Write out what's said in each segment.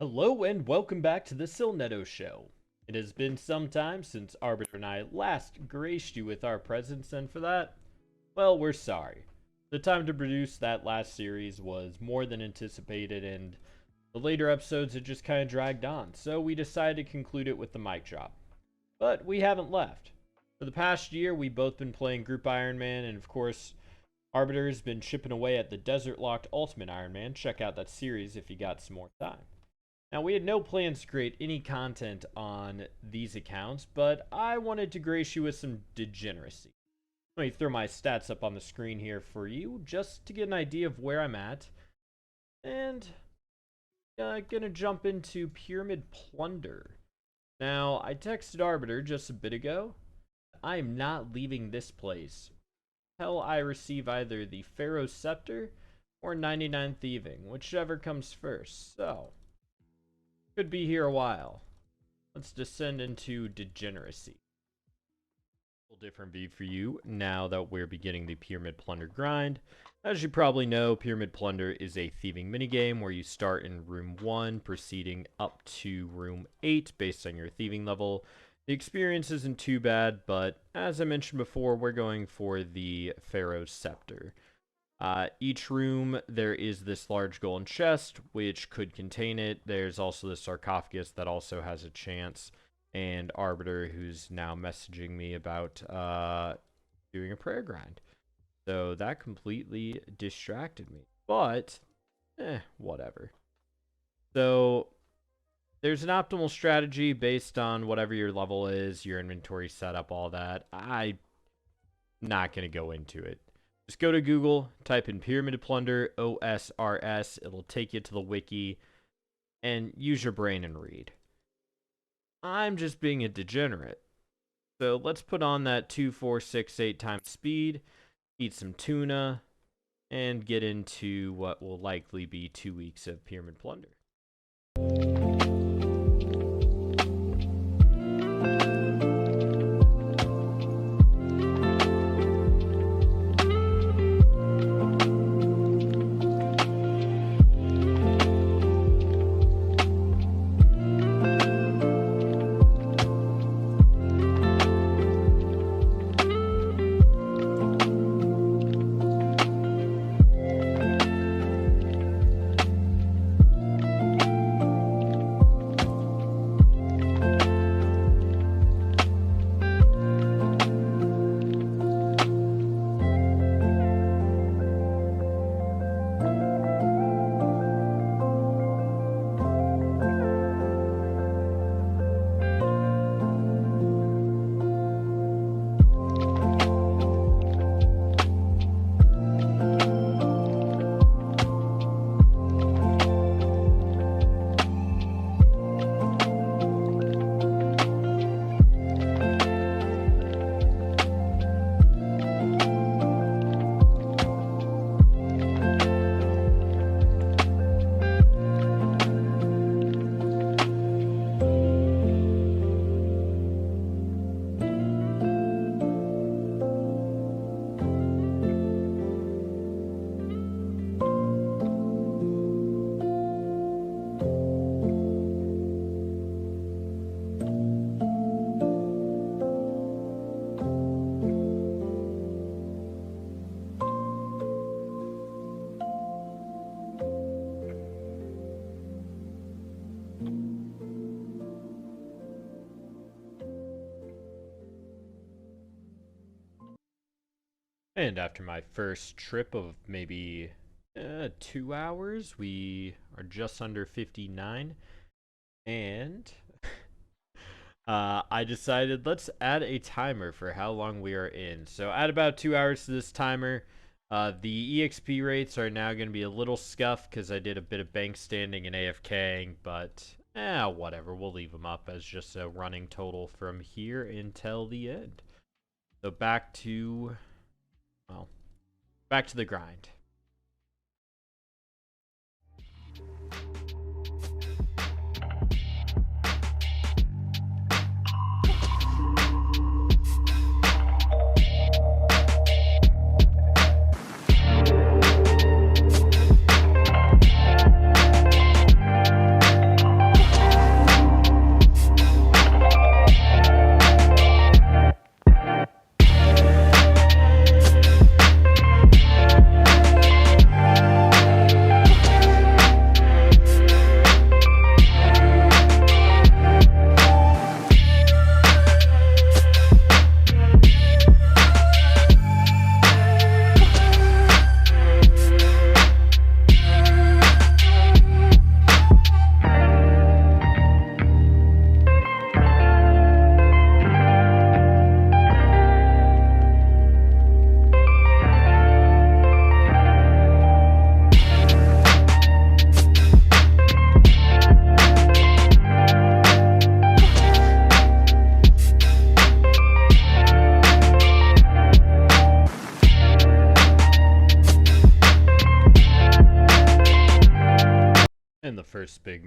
Hello and welcome back to the Silnetto Show. It has been some time since Arbiter and I last graced you with our presence, and for that, well, we're sorry. The time to produce that last series was more than anticipated, and the later episodes had just kind of dragged on, so we decided to conclude it with the mic drop. But we haven't left. For the past year, we've both been playing Group IronMan, and of course, Arbiter's been chipping away at the Desert-Locked Ultimate Iron Man. Check out that series if you got some more time. Now, we had no plans to create any content on these accounts, but I wanted to grace you with some degeneracy. Let me throw my stats up on the screen here for you, just to get an idea of where I'm at. And gonna jump into Pyramid Plunder. Now, I texted Arbiter just a bit ago. I am not leaving this place until I receive either the Pharaoh's Scepter or 99 Thieving, whichever comes first. So could be here a while. Let's descend into degeneracy. A little different view for you now that we're beginning the Pyramid Plunder grind. As you probably know, Pyramid Plunder is a thieving minigame where you start in room 1, proceeding up to room 8 based on your thieving level. The experience isn't too bad, but as I mentioned before, we're going for the Pharaoh's Scepter. Each room, there is this large golden chest, which could contain it. There's also the sarcophagus that also has a chance. And Arbiter, who's now messaging me about doing a prayer grind. So that completely distracted me. But, whatever. So there's an optimal strategy based on whatever your level is, your inventory setup, all that. I'm not going to go into it. Just go to Google, type in Pyramid Plunder OSRS. It'll take you to the wiki, and use your brain and read. I'm just being a degenerate. So let's put on that 2468 times speed, eat some tuna, and get into what will likely be 2 weeks of Pyramid Plunder. And after my first trip of maybe 2 hours, we are just under 59. And I decided let's add a timer for how long we are in. So add about 2 hours to this timer. The EXP rates are now going to be a little scuffed because I did a bit of bank standing and AFKing, but whatever. We'll leave them up as just a running total from here until the end. So back to the grind.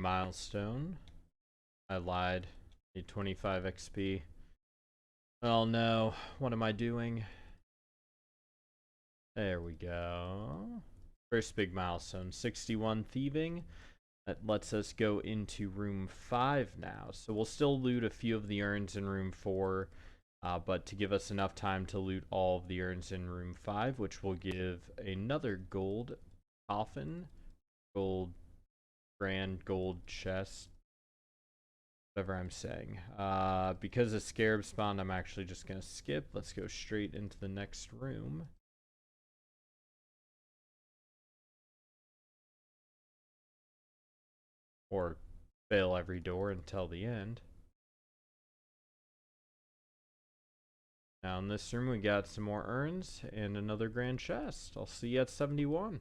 milestone. I lied. Need 25 XP. Oh no, what am I doing? There we go. First big milestone, 61 thieving. That lets us go into room 5 now. So we'll still loot a few of the urns in room 4, but to give us enough time to loot all of the urns in room 5, which will give another gold coffin, grand gold chest, whatever I'm saying. Because of scarab spawn, I'm actually just going to skip. Let's go straight into the next room. Or fail every door until the end. Now in this room we got some more urns and another grand chest. I'll see you at 71.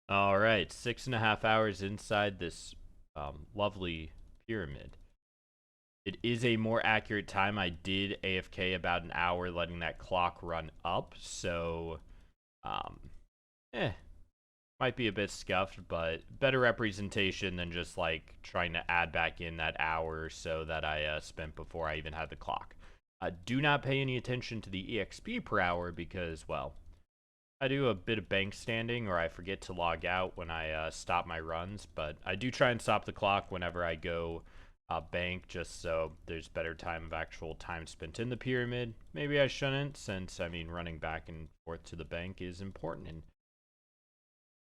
All right, 6.5 hours inside this lovely pyramid. It is a more accurate time. I did AFK about an hour, letting that clock run up. So, might be a bit scuffed, but better representation than just like trying to add back in that hour or so that I spent before I even had the clock. Do not pay any attention to the EXP per hour because, well, I do a bit of bank standing, or I forget to log out when I stop my runs, but I do try and stop the clock whenever I go bank, just so there's better time of actual time spent in the pyramid. Maybe I shouldn't, since, I mean, running back and forth to the bank is important. And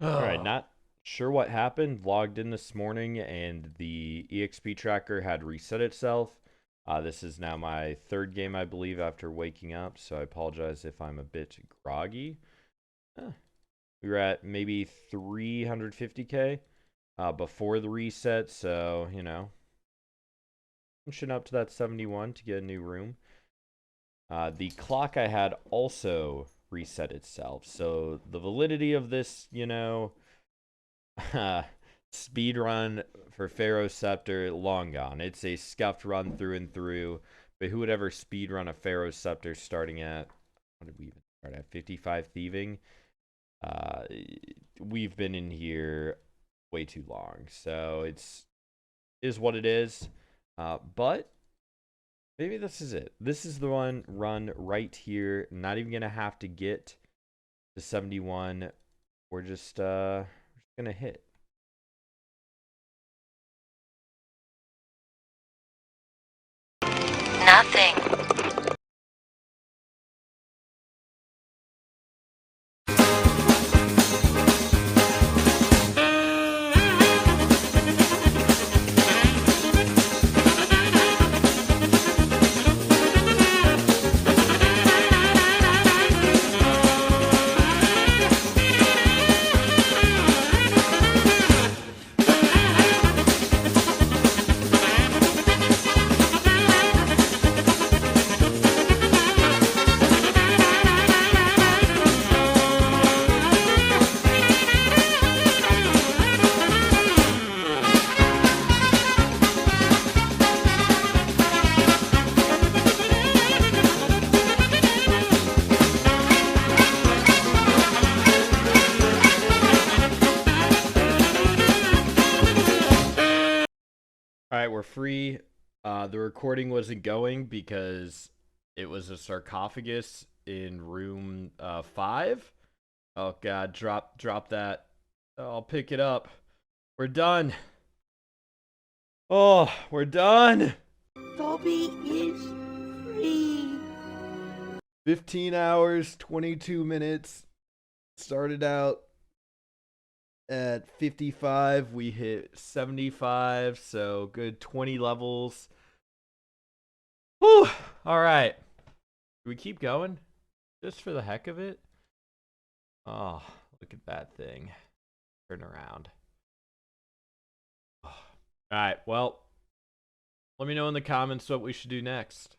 alright, not sure what happened. Logged in this morning, and the EXP tracker had reset itself. This is now my 3rd game, I believe, after waking up, so I apologize if I'm a bit groggy. We were at maybe 350k before the reset, so, you know, pushing up to that 71 to get a new room. The clock I had also reset itself, so the validity of this, you know, speed run for Pharaoh Scepter, long gone. It's a scuffed run through and through, but who would ever speed run a Pharaoh Scepter starting at, what did we even start at, 55 thieving? We've been in here way too long, so is what it is. But maybe this is it. This is the one run right here. Not even gonna have to get to 71. We're just gonna hit. Nothing. Alright, we're free. The recording wasn't going because it was a sarcophagus in room 5. Oh god, drop that. I'll pick it up. We're done. Oh, we're done. Dobby is free. 15 hours, 22 minutes. Started out At 55, we hit 75, so good 20 levels. Whew! Alright. Do we keep going? Just for the heck of it? Oh, look at that thing. Turn around. Oh. Alright, well, let me know in the comments what we should do next.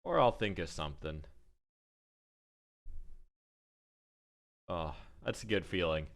Or I'll think of something. Oh, that's a good feeling.